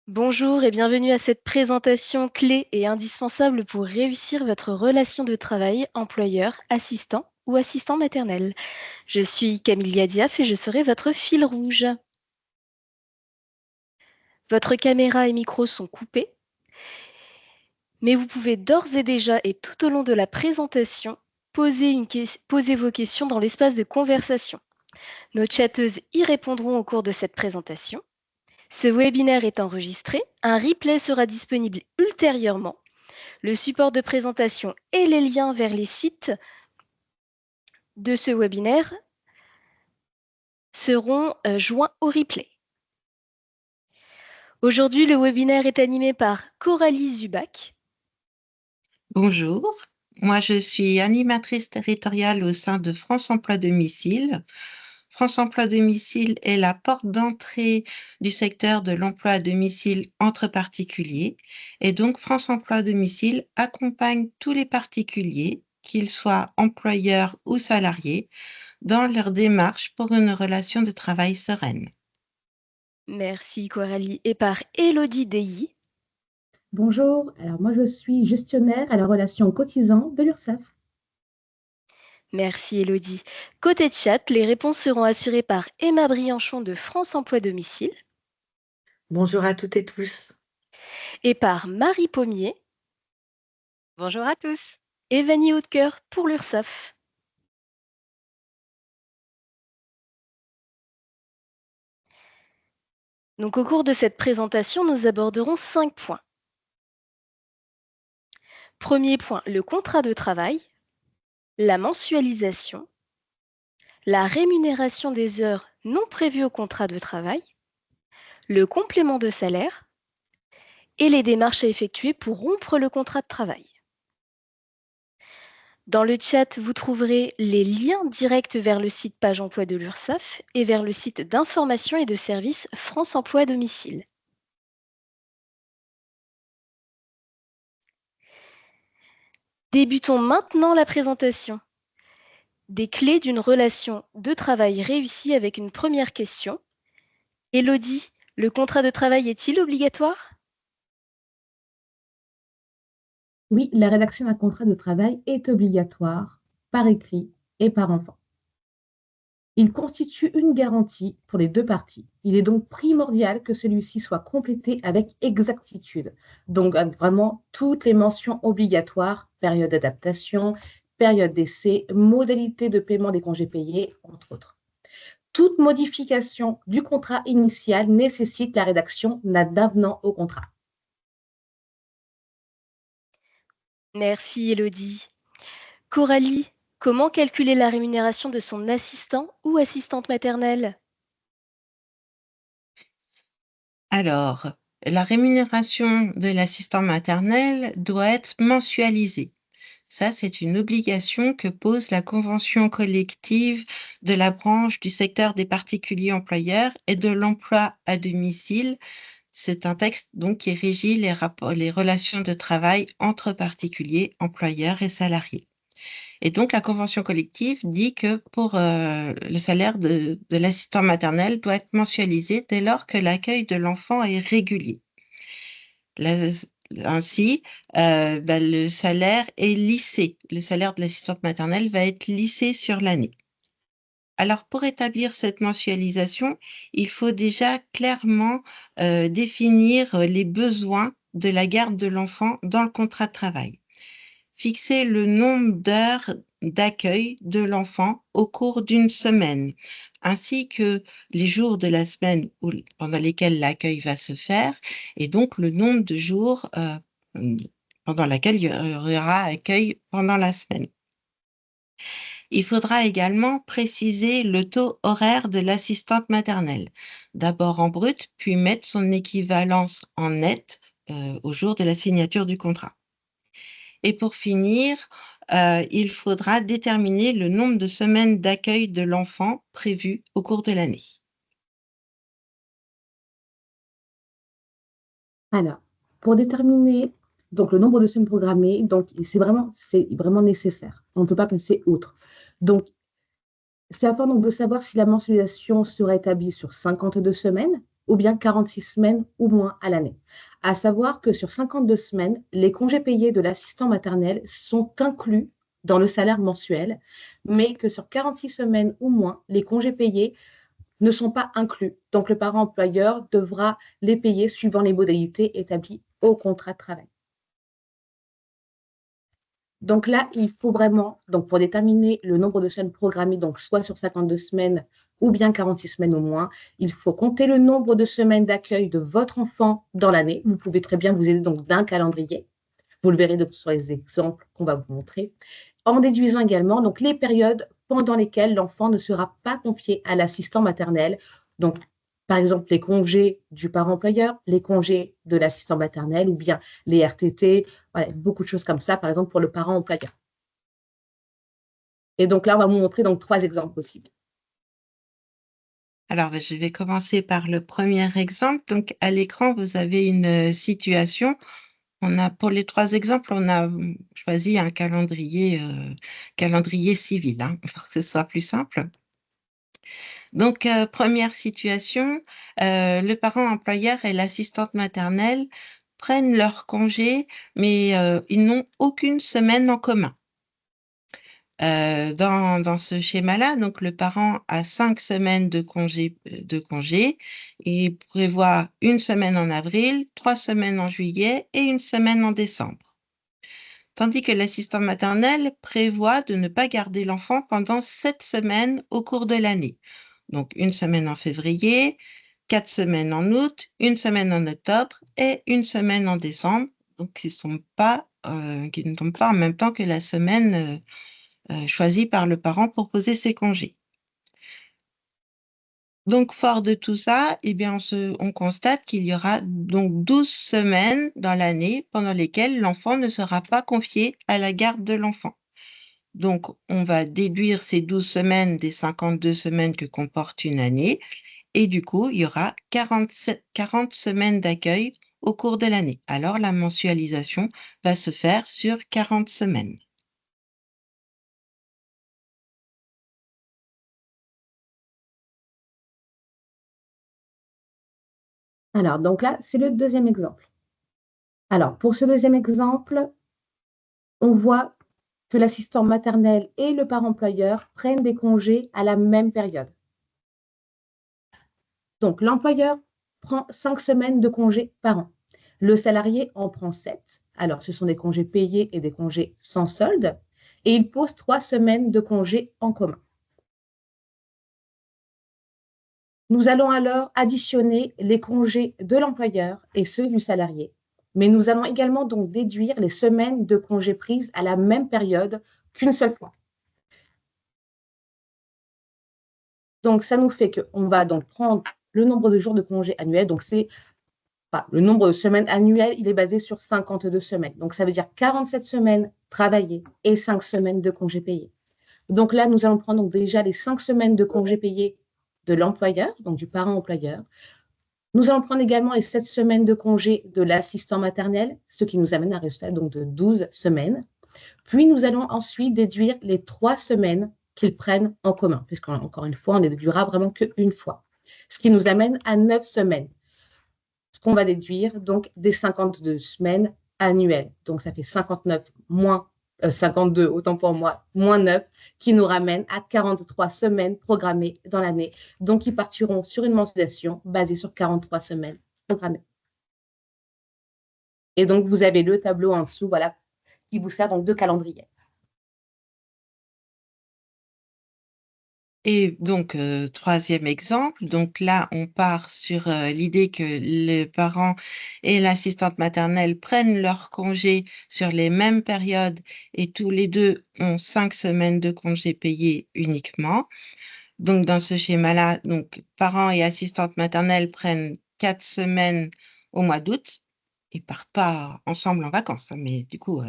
Bonjour et bienvenue à cette présentation clé et indispensable pour réussir votre relation de travail employeur, assistant ou assistant maternel. Je suis Camille Diaf et je serai votre fil rouge. Votre caméra et micro sont coupés, mais vous pouvez d'ores et déjà et tout au long de la présentation poser vos questions dans l'espace de conversation. Nos chatteuses y répondront au cours de cette présentation. Ce webinaire est enregistré, un replay sera disponible ultérieurement. Le support de présentation et les liens vers les sites de ce webinaire seront joints au replay. Aujourd'hui, le webinaire est animé par Coralie Zubac. Bonjour, moi je suis animatrice territoriale au sein de France Emploi Domicile. France Emploi Domicile est la porte d'entrée du secteur de l'emploi à domicile entre particuliers. Et donc France Emploi Domicile accompagne tous les particuliers, qu'ils soient employeurs ou salariés, dans leur démarche pour une relation de travail sereine. Merci Coralie. Et par Elodie Deilly. Bonjour, alors moi je suis gestionnaire à la relation cotisant de l'URSSAF. Merci Elodie. Côté chat, les réponses seront assurées par Emma Brianchon de France Emploi Domicile Bonjour à toutes et tous. et par Marie Pommier. Bonjour à tous. Et Vanny Hautecoeur pour l'URSSAF. Donc, au cours de cette présentation, nous aborderons 5 points. Premier point, le contrat de travail, la mensualisation, la rémunération des heures non prévues au contrat de travail, le complément de salaire et les démarches à effectuer pour rompre le contrat de travail. Dans le chat, vous trouverez les liens directs vers le site Page Emploi de l'URSSAF et vers le site d'information et de services France Emploi à domicile. Débutons maintenant la présentation. Des clés d'une relation de travail réussie avec une première question. Élodie, le contrat de travail est-il obligatoire ? Oui, la rédaction d'un contrat de travail est obligatoire par écrit et par enfant. Il constitue une garantie pour les deux parties. Il est donc primordial que celui-ci soit complété avec exactitude. Donc avec vraiment toutes les mentions obligatoires, période d'adaptation, période d'essai, modalité de paiement des congés payés, entre autres. Toute modification du contrat initial nécessite la rédaction d'un avenant au contrat. Merci Élodie. Coralie, comment calculer la rémunération de son assistant ou assistante maternelle ? Alors, la rémunération de l'assistant maternel doit être mensualisée. Ça, c'est une obligation que pose la convention collective de la branche du secteur des particuliers employeurs et de l'emploi à domicile. C'est un texte donc qui régit les relations de travail entre particuliers, employeurs et salariés. Et donc, la convention collective dit que pour le salaire de l'assistant maternel doit être mensualisé dès lors que l'accueil de l'enfant est régulier. Ainsi, le salaire est lissé. Le salaire de l'assistante maternelle va être lissé sur l'année. Alors, pour établir cette mensualisation, il faut déjà clairement définir les besoins de la garde de l'enfant dans le contrat de travail. Fixer le nombre d'heures d'accueil de l'enfant au cours d'une semaine, ainsi que les jours de la semaine pendant lesquels l'accueil va se faire, et donc le nombre de jours pendant lesquels il y aura accueil pendant la semaine. Il faudra également préciser le taux horaire de l'assistante maternelle, d'abord en brut, puis mettre son équivalence en net au jour de la signature du contrat. Et pour finir, il faudra déterminer le nombre de semaines d'accueil de l'enfant prévues au cours de l'année. Alors, pour déterminer donc, le nombre de semaines programmées, donc, c'est vraiment nécessaire. On ne peut pas passer outre. Donc, c'est afin donc, de savoir si la mensualisation sera établie sur 52 semaines, ou bien 46 semaines ou moins à l'année. À savoir que sur 52 semaines, les congés payés de l'assistant maternel sont inclus dans le salaire mensuel, mais que sur 46 semaines ou moins, les congés payés ne sont pas inclus. Donc, le parent employeur devra les payer suivant les modalités établies au contrat de travail. Donc là, il faut vraiment, donc pour déterminer le nombre de semaines programmées, donc soit sur 52 semaines ou bien 46 semaines au moins, il faut compter le nombre de semaines d'accueil de votre enfant dans l'année. Vous pouvez très bien vous aider donc d'un calendrier. Vous le verrez donc sur les exemples qu'on va vous montrer. En déduisant également donc les périodes pendant lesquelles l'enfant ne sera pas confié à l'assistant maternel. Donc, par exemple, les congés du parent employeur, les congés de l'assistant maternel ou bien les RTT, voilà, beaucoup de choses comme ça, par exemple, pour le parent employeur. Et donc là, on va vous montrer donc 3 exemples possibles. Alors, je vais commencer par le premier exemple. Donc, à l'écran, vous avez une situation. Pour les 3 exemples, on a choisi un calendrier civil, hein, pour que ce soit plus simple. Donc, première situation, le parent employeur et l'assistante maternelle prennent leur congé, mais ils n'ont aucune semaine en commun. Dans ce schéma-là, donc le parent a 5 semaines de congé. Il prévoit 1 semaine en avril, 3 semaines en juillet et 1 semaine en décembre. Tandis que l'assistant maternel prévoit de ne pas garder l'enfant pendant 7 semaines au cours de l'année. Donc 1 semaine en février, 4 semaines en août, 1 semaine en octobre et 1 semaine en décembre. Donc qui ne tombent pas en même temps que la semaine choisie par le parent pour poser ses congés. Donc, fort de tout ça, eh bien, on constate qu'il y aura donc 12 semaines dans l'année pendant lesquelles l'enfant ne sera pas confié à la garde de l'enfant. Donc, on va déduire ces 12 semaines des 52 semaines que comporte une année et du coup, il y aura 40 semaines d'accueil au cours de l'année. Alors, la mensualisation va se faire sur 40 semaines. Alors, donc là, c'est le deuxième exemple. Alors, pour ce deuxième exemple, on voit que l'assistant maternel et le parent employeur prennent des congés à la même période. Donc, l'employeur prend 5 semaines de congés par an. Le salarié en prend 7. Alors, ce sont des congés payés et des congés sans solde. Et il pose 3 semaines de congés en commun. Nous allons alors additionner les congés de l'employeur et ceux du salarié. Mais nous allons également donc déduire les semaines de congés prises à la même période qu'une seule fois. Donc, ça nous fait qu'on va donc prendre le nombre de jours de congés annuels. Donc, le nombre de semaines annuelles, il est basé sur 52 semaines. Donc, ça veut dire 47 semaines travaillées et 5 semaines de congés payés. Donc là, nous allons prendre donc déjà les 5 semaines de congés payés de l'employeur, donc du parent employeur. Nous allons prendre également les 7 semaines de congés de l'assistant maternel, ce qui nous amène à un résultat donc de 12 semaines. Puis, nous allons ensuite déduire les 3 semaines qu'ils prennent en commun, puisqu'encore une fois, on ne les déduira vraiment qu'une fois, ce qui nous amène à 9 semaines. Ce qu'on va déduire donc des 52 semaines annuelles. Donc, ça fait 59 moins 52, autant pour moi, moins 9, qui nous ramène à 43 semaines programmées dans l'année. Donc, ils partiront sur une mensualisation basée sur 43 semaines programmées. Et donc, vous avez le tableau en dessous, voilà, qui vous sert donc de calendrier. Et donc, troisième exemple, donc là, on part sur l'idée que les parents et l'assistante maternelle prennent leur congé sur les mêmes périodes et tous les deux ont 5 semaines de congés payés uniquement. Donc, dans ce schéma-là, donc, parents et assistantes maternelles prennent 4 semaines au mois d'août. Ils partent pas ensemble en vacances, hein, mais du coup,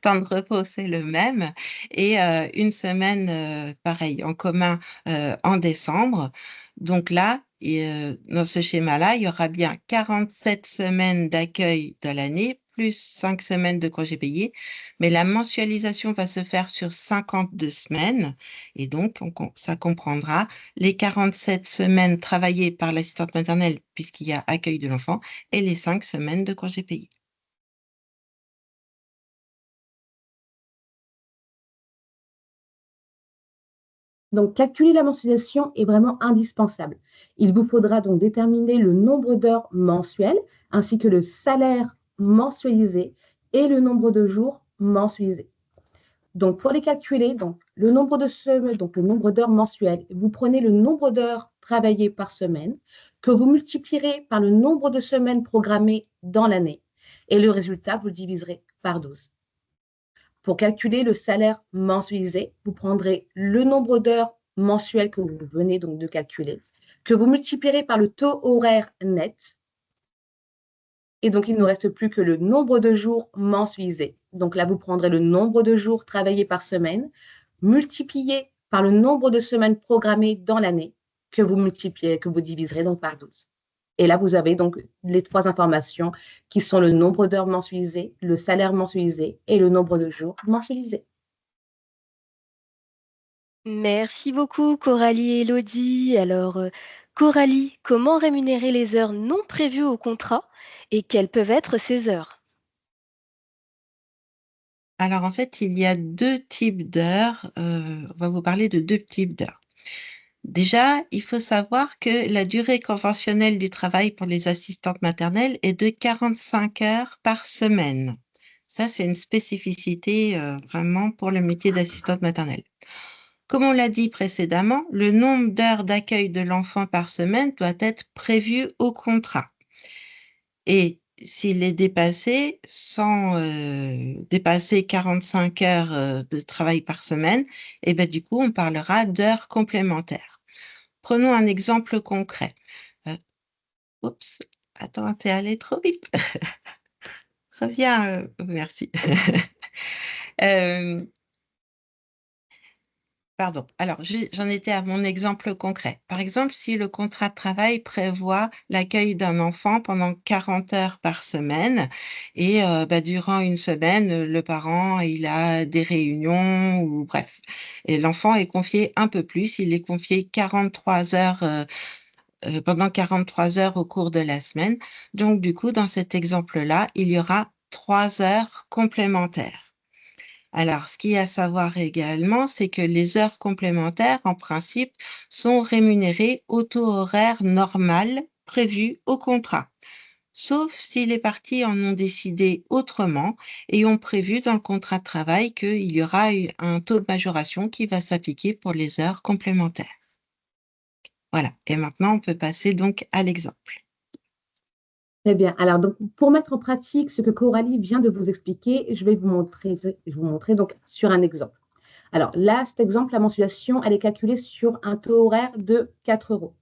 temps de repos, c'est le même. Et 1 semaine, pareil, en commun en décembre. Donc là, dans ce schéma-là, il y aura bien 47 semaines d'accueil dans l'année, plus 5 semaines de congés payés, mais la mensualisation va se faire sur 52 semaines et donc ça comprendra les 47 semaines travaillées par l'assistante maternelle puisqu'il y a accueil de l'enfant et les 5 semaines de congés payés. Donc, calculer la mensualisation est vraiment indispensable. Il vous faudra donc déterminer le nombre d'heures mensuelles ainsi que le salaire mensualisé et le nombre de jours mensualisés. Donc, pour les calculer, donc, le nombre d'heures mensuelles, vous prenez le nombre d'heures travaillées par semaine que vous multiplierez par le nombre de semaines programmées dans l'année et le résultat, vous le diviserez par 12. Pour calculer le salaire mensualisé, vous prendrez le nombre d'heures mensuelles que vous venez donc de calculer, que vous multiplierez par le taux horaire net. Et donc, il ne nous reste plus que le nombre de jours mensualisés. Donc là, vous prendrez le nombre de jours travaillés par semaine, multiplié par le nombre de semaines programmées dans l'année, que vous diviserez donc par 12. Et là, vous avez donc les 3 informations qui sont le nombre d'heures mensualisées, le salaire mensualisé et le nombre de jours mensualisés. Merci beaucoup Coralie et Elodie. Alors, Coralie, comment rémunérer les heures non prévues au contrat et quelles peuvent être ces heures? Alors en fait, il y a 2 types d'heures, on va vous parler de 2 types d'heures. Déjà, il faut savoir que la durée conventionnelle du travail pour les assistantes maternelles est de 45 heures par semaine. Ça, c'est une spécificité, vraiment pour le métier d'assistante maternelle. Comme on l'a dit précédemment, le nombre d'heures d'accueil de l'enfant par semaine doit être prévu au contrat. Et s'il est dépassé, sans dépasser 45 heures de travail par semaine, et ben du coup, on parlera d'heures complémentaires. Prenons un exemple concret. Oups, attends, t'es allé trop vite. Reviens, merci. Euh, Pardon. Alors, j'en étais à mon exemple concret. Par exemple, si le contrat de travail prévoit l'accueil d'un enfant pendant 40 heures par semaine et bah, durant une semaine, le parent, il a des réunions ou bref. Et l'enfant est confié un peu plus. Il est confié 43 heures pendant 43 heures au cours de la semaine. Donc, du coup, dans cet exemple-là, il y aura 3 heures complémentaires. Alors, ce qu'il y a à savoir également, c'est que les heures complémentaires, en principe, sont rémunérées au taux horaire normal prévu au contrat, sauf si les parties en ont décidé autrement et ont prévu dans le contrat de travail qu'il y aura un taux de majoration qui va s'appliquer pour les heures complémentaires. Voilà, et maintenant on peut passer donc à l'exemple. Très bien. Alors, donc, pour mettre en pratique ce que Coralie vient de vous expliquer, je vais vous montrer donc sur un exemple. Alors là, cet exemple, la mensualisation, elle est calculée sur un taux horaire de 4 euros.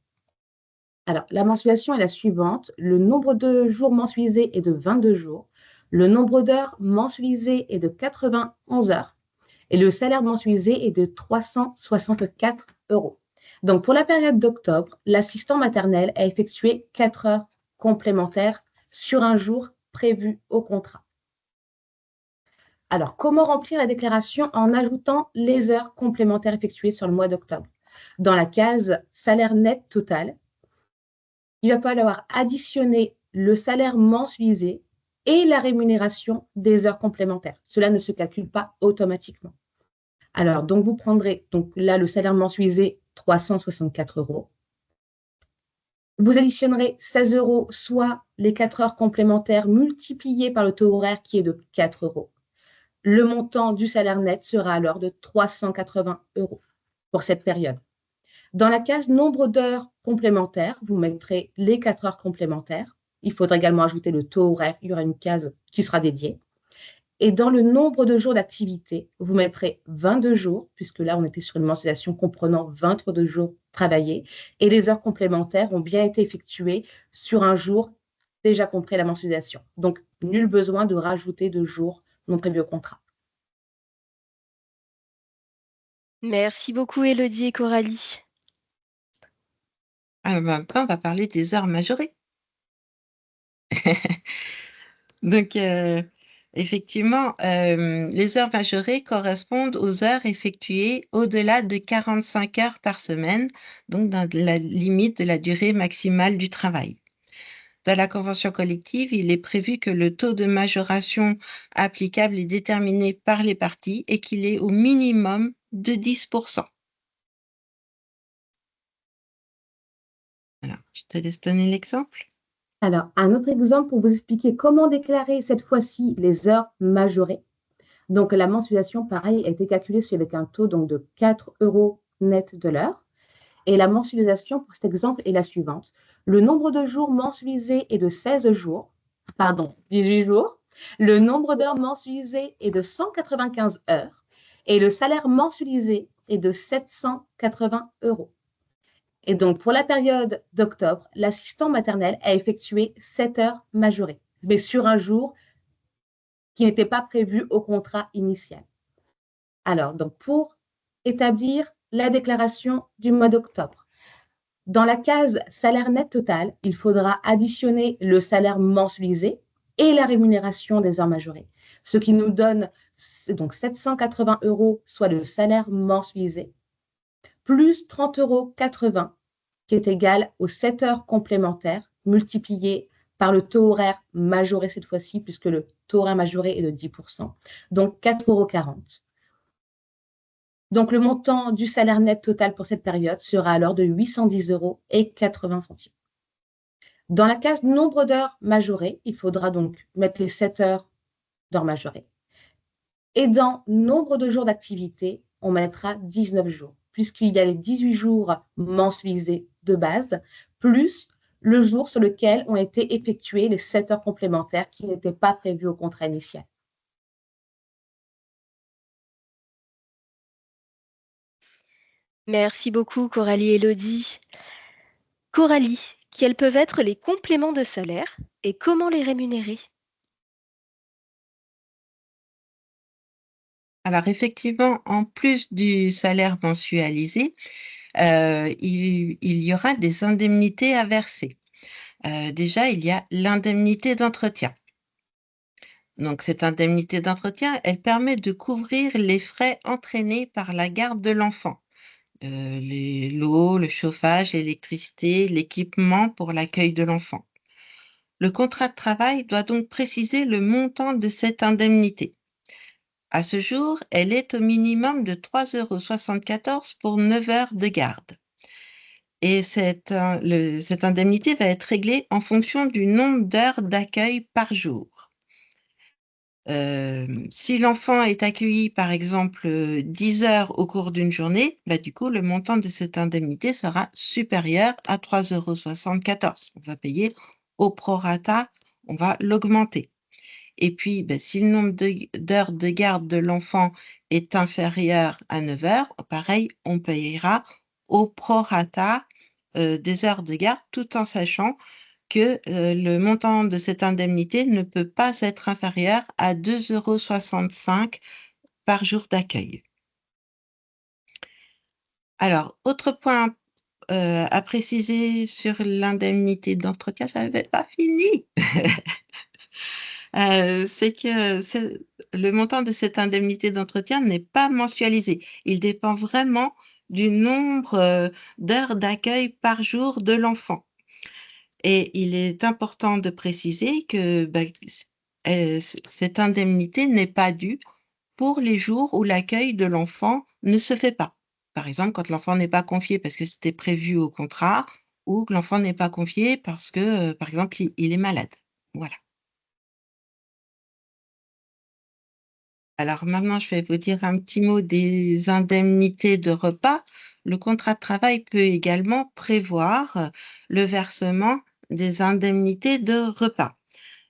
Alors, la mensualisation est la suivante. Le nombre de jours mensualisés est de 22 jours. Le nombre d'heures mensualisées est de 91 heures. Et le salaire mensualisé est de 364 euros. Donc, pour la période d'octobre, l'assistant maternel a effectué 4 heures complémentaires sur un jour prévu au contrat. Alors, comment remplir la déclaration en ajoutant les heures complémentaires effectuées sur le mois d'octobre? Dans la case salaire net total, il va falloir additionner le salaire mensualisé et la rémunération des heures complémentaires. Cela ne se calcule pas automatiquement. Alors, donc vous prendrez, donc là, le salaire mensualisé, 364 euros. Vous additionnerez 16 euros, soit les 4 heures complémentaires multipliées par le taux horaire qui est de 4 euros. Le montant du salaire net sera alors de 380 euros pour cette période. Dans la case nombre d'heures complémentaires, vous mettrez les 4 heures complémentaires. Il faudra également ajouter le taux horaire. Il y aura une case qui sera dédiée. Et dans le nombre de jours d'activité, vous mettrez 22 jours, puisque là, on était sur une mensualisation comprenant 22 jours travaillés. Et les heures complémentaires ont bien été effectuées sur un jour déjà compris à la mensualisation. Donc, nul besoin de rajouter de jours non prévus au contrat. Merci beaucoup Elodie et Coralie. Alors maintenant, on va parler des heures majorées. Donc, effectivement, les heures majorées correspondent aux heures effectuées au-delà de 45 heures par semaine, donc dans la limite de la durée maximale du travail. Dans la convention collective, il est prévu que le taux de majoration applicable est déterminé par les parties et qu'il est au minimum de 10%. Alors, je te laisse donner l'exemple. Alors, un autre exemple pour vous expliquer comment déclarer cette fois-ci les heures majorées. Donc, la mensualisation, pareil, a été calculée avec un taux donc, de 4 euros net de l'heure. Et la mensualisation pour cet exemple est la suivante. Le nombre de jours mensualisés est de 16 jours, pardon, 18 jours. Le nombre d'heures mensualisées est de 195 heures et le salaire mensualisé est de 780 euros. Et donc, pour la période d'octobre, l'assistant maternel a effectué 7 heures majorées, mais sur un jour qui n'était pas prévu au contrat initial. Alors, donc, pour établir la déclaration du mois d'octobre, dans la case salaire net total, il faudra additionner le salaire mensualisé et la rémunération des heures majorées, ce qui nous donne donc 780 euros, soit le salaire mensualisé, plus 30,80 euros, qui est égal aux 7 heures complémentaires multipliées par le taux horaire majoré cette fois-ci, puisque le taux horaire majoré est de 10%, donc 4,40 euros. Donc, le montant du salaire net total pour cette période sera alors de 810,80 euros. Dans la case nombre d'heures majorées, il faudra donc mettre les 7 heures d'heures majorées. Et dans nombre de jours d'activité, on mettra 19 jours, puisqu'il y a les 18 jours mensualisés de base, plus le jour sur lequel ont été effectuées les 7 heures complémentaires qui n'étaient pas prévues au contrat initial. Merci beaucoup, Coralie et Elodie. Coralie, quels peuvent être les compléments de salaire et comment les rémunérer? Alors, effectivement, en plus du salaire mensualisé, il y aura des indemnités à verser. Déjà, il y a l'indemnité d'entretien. Donc, cette indemnité d'entretien, elle permet de couvrir les frais entraînés par la garde de l'enfant. L'eau, le chauffage, l'électricité, l'équipement pour l'accueil de l'enfant. Le contrat de travail doit donc préciser le montant de cette indemnité. À ce jour, elle est au minimum de 3,74 € pour 9 heures de garde. Et cette indemnité va être réglée en fonction du nombre d'heures d'accueil par jour. Si l'enfant est accueilli, par exemple, 10 heures au cours d'une journée, bah, du coup, le montant de cette indemnité sera supérieur à 3,74 €. On va payer au prorata, on va l'augmenter. Et puis, bah, si le nombre d'heures de garde de l'enfant est inférieur à 9 heures, pareil, on payera au prorata des heures de garde, tout en sachant que le montant de cette indemnité ne peut pas être inférieur à 2,65 € par jour d'accueil. Alors, autre point à préciser sur l'indemnité d'entretien, je n'avais pas fini. C'est que le montant de cette indemnité d'entretien n'est pas mensualisé. Il dépend vraiment du nombre d'heures d'accueil par jour de l'enfant. Et il est important de préciser que cette indemnité n'est pas due pour les jours où l'accueil de l'enfant ne se fait pas. Par exemple, quand l'enfant n'est pas confié parce que c'était prévu au contrat ou que l'enfant n'est pas confié parce que, par exemple, il est malade. Voilà. Alors maintenant, je vais vous dire un petit mot des indemnités de repas. Le contrat de travail peut également prévoir le versement des indemnités de repas.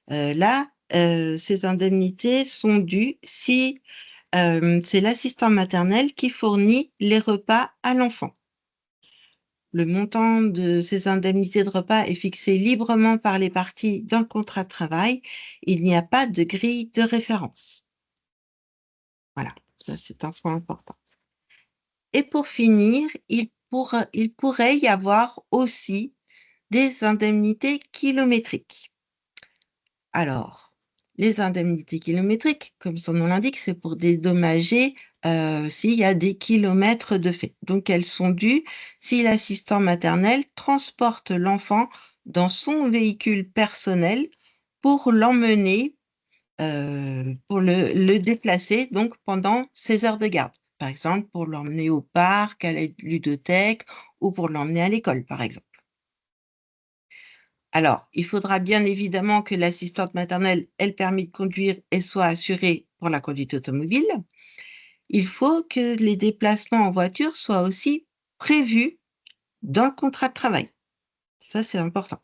Là, ces indemnités sont dues si c'est l'assistant maternel qui fournit les repas à l'enfant. Le montant de ces indemnités de repas est fixé librement par les parties dans le contrat de travail. Il n'y a pas de grille de référence. Voilà, ça c'est un point important. Et pour finir, il pourrait y avoir aussi des indemnités kilométriques. Alors, Les indemnités kilométriques, comme son nom l'indique, c'est pour dédommager s'il y a des kilomètres de fait. Donc, elles sont dues si l'assistant maternel transporte l'enfant dans son véhicule personnel pour l'emmener, pour le déplacer donc pendant ses heures de garde. Par exemple, pour l'emmener au parc, à la ludothèque ou pour l'emmener à l'école, par exemple. Alors, il faudra bien évidemment que l'assistante maternelle ait le permis de conduire et soit assurée pour la conduite automobile. Il faut que les déplacements en voiture soient aussi prévus dans le contrat de travail. Ça, c'est important.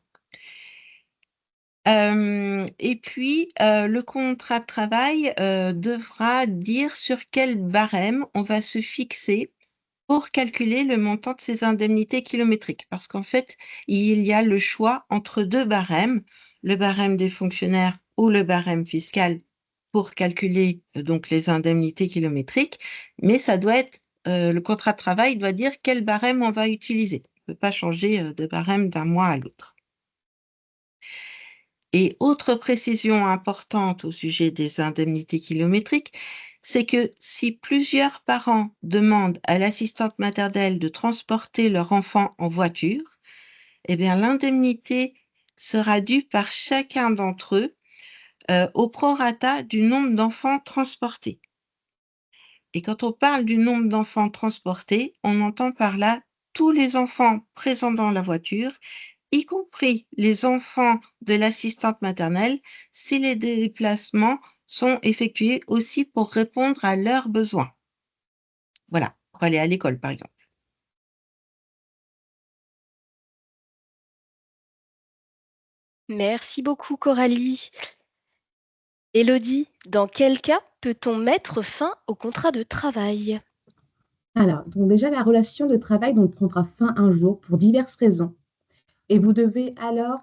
Et puis, le contrat de travail devra dire sur quel barème on va se fixer pour calculer le montant de ces indemnités kilométriques. Parce qu'en fait, il y a le choix entre deux barèmes, le barème des fonctionnaires ou le barème fiscal pour calculer donc les indemnités kilométriques, mais ça doit être, le contrat de travail doit dire quel barème on va utiliser. On ne peut pas changer de barème d'un mois à l'autre. Et autre précision importante au sujet des indemnités kilométriques, c'est que si plusieurs parents demandent à l'assistante maternelle de transporter leur enfant en voiture, eh bien l'indemnité sera due par chacun d'entre eux au prorata du nombre d'enfants transportés. Et quand on parle du nombre d'enfants transportés, on entend par là tous les enfants présents dans la voiture, y compris les enfants de l'assistante maternelle, si les déplacements sont effectués aussi pour répondre à leurs besoins. Voilà, pour aller à l'école, par exemple. Merci beaucoup, Coralie. Élodie, dans quel cas peut-on mettre fin au contrat de travail? Alors, donc déjà, la relation de travail donc, prendra fin un jour pour diverses raisons. Et vous devrez alors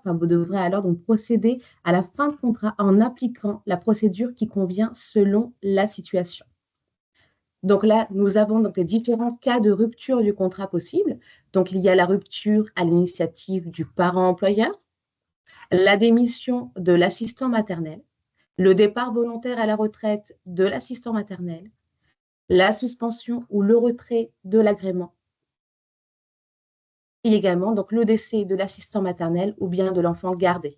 donc procéder à la fin de contrat en appliquant la procédure qui convient selon la situation. Donc là, nous avons donc les différents cas de rupture du contrat possible. Donc, il y a la rupture à l'initiative du parent employeur, la démission de l'assistant maternel, le départ volontaire à la retraite de l'assistant maternel, la suspension ou le retrait de l'agrément et également donc le décès de l'assistant maternel ou bien de l'enfant gardé.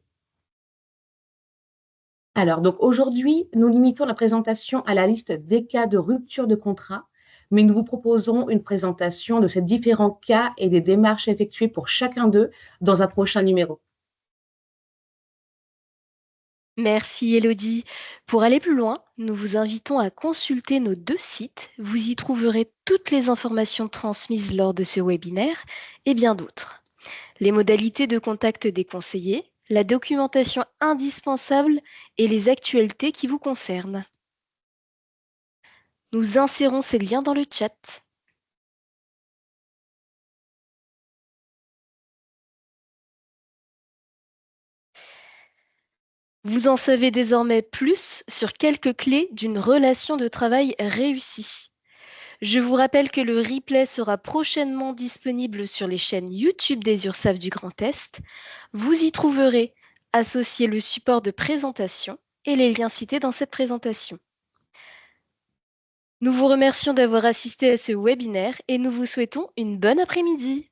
Alors, donc aujourd'hui, nous limitons la présentation à la liste des cas de rupture de contrat, mais nous vous proposerons une présentation de ces différents cas et des démarches effectuées pour chacun d'eux dans un prochain numéro. Merci Élodie. Pour aller plus loin, nous vous invitons à consulter nos 2 sites. Vous y trouverez toutes les informations transmises lors de ce webinaire et bien d'autres. Les modalités de contact des conseillers, la documentation indispensable et les actualités qui vous concernent. Nous insérons ces liens dans le chat. Vous en savez désormais plus sur quelques clés d'une relation de travail réussie. Je vous rappelle que le replay sera prochainement disponible sur les chaînes YouTube des URSSAF du Grand Est. Vous y trouverez associé le support de présentation et les liens cités dans cette présentation. Nous vous remercions d'avoir assisté à ce webinaire et nous vous souhaitons une bonne après-midi.